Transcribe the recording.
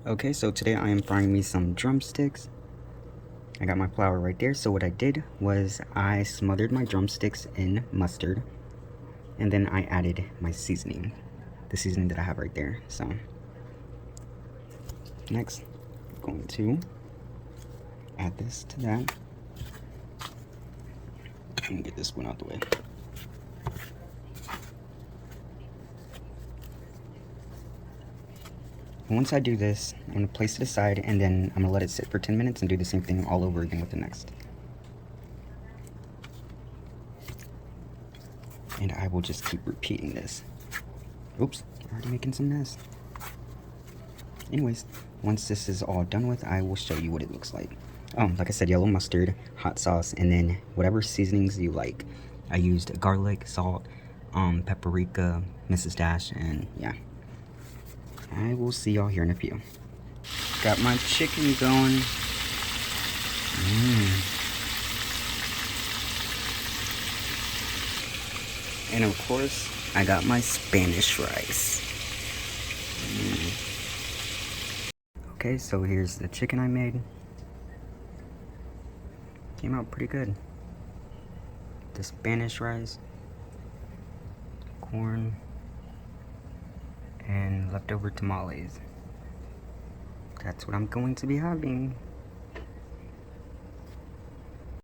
Okay, so today I am frying me some drumsticks. I got my flour right there. So what I did was I smothered my drumsticks in mustard, and then I added my seasoning, the seasoning that I have right there. So next, I'm going to add this to that. And get this one out the way. Once I do this, I'm going to place it aside, and then I'm going to let it sit for 10 minutes and do the same thing all over again with the next. And I will just keep repeating this. Oops, already making some mess. Anyways, once this is all done with, I will show you what it looks like. Like I said, yellow mustard, hot sauce, and then whatever seasonings you like. I used garlic, salt, paprika, Mrs. Dash, and yeah. I will see y'all here in a few. Got my chicken going. And of course, I got my Spanish rice. Okay, so here's the chicken I made. Came out pretty good. The Spanish rice, corn, and leftover tamales. That's what I'm going to be having.